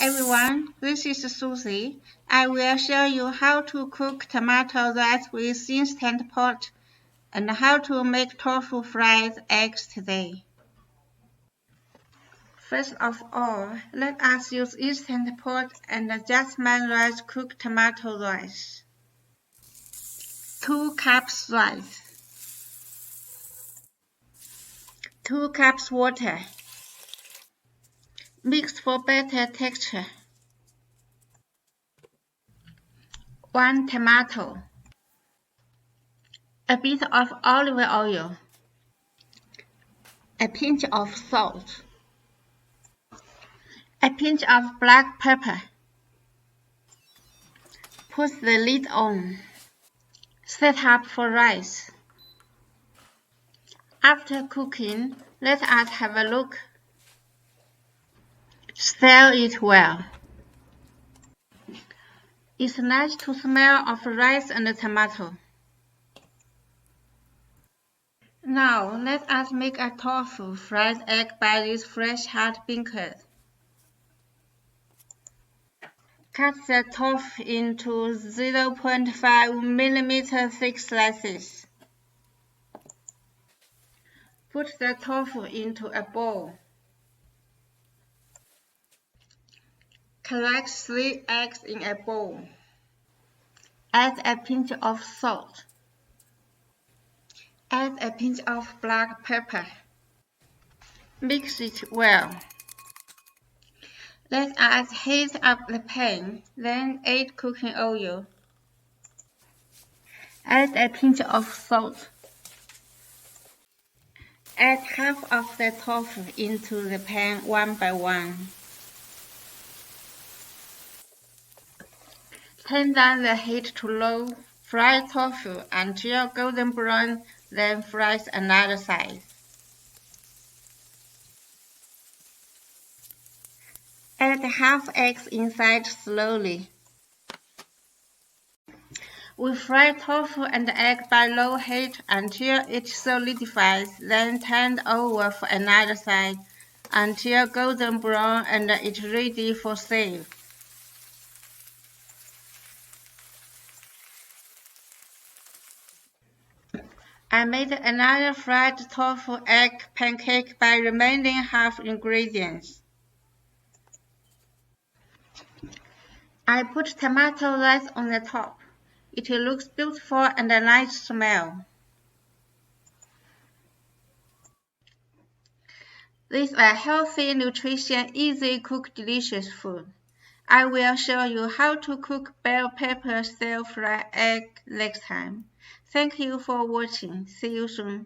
everyone, this is Susie. I will show you how to cook tomato rice with Instant Pot and how to make tofu fried eggs today. First of all, let us use Instant Pot and jasmine rice cook tomato rice. 2 cups rice, 2 cups water. Mix for better texture. 1 tomato, a bit of olive oil, a pinch of salt, a pinch of black pepper. Put the lid on. Set up for rice. After cooking, let us have a look. Stir it well. It's nice to smell of rice and tomato. Now, let us make a tofu fried egg by this fresh hard beancurd. Cut the tofu into 0.5 mm thick slices. Put the tofu into a bowl. Crack 3 eggs in a bowl. Add a pinch of salt. Add a pinch of black pepper. Mix it well. Let us heat up the pan, then add cooking oil. Add a pinch of salt. Add half of the tofu into the pan one by one. Turn down the heat to low. Fry tofu until golden brown, then fry another side. Add half eggs inside slowly. We fry tofu and egg by low heat until it solidifies, then turn over for another side until golden brown and it's ready for serve. I made another fried tofu egg pancake by remaining half ingredients. I put tomato rice on the top. It looks beautiful and a nice smell. This is a healthy, nutritious, easy cook, delicious food. I will show you how to cook bell pepper stir-fried egg next time. Thank you for watching. See you soon.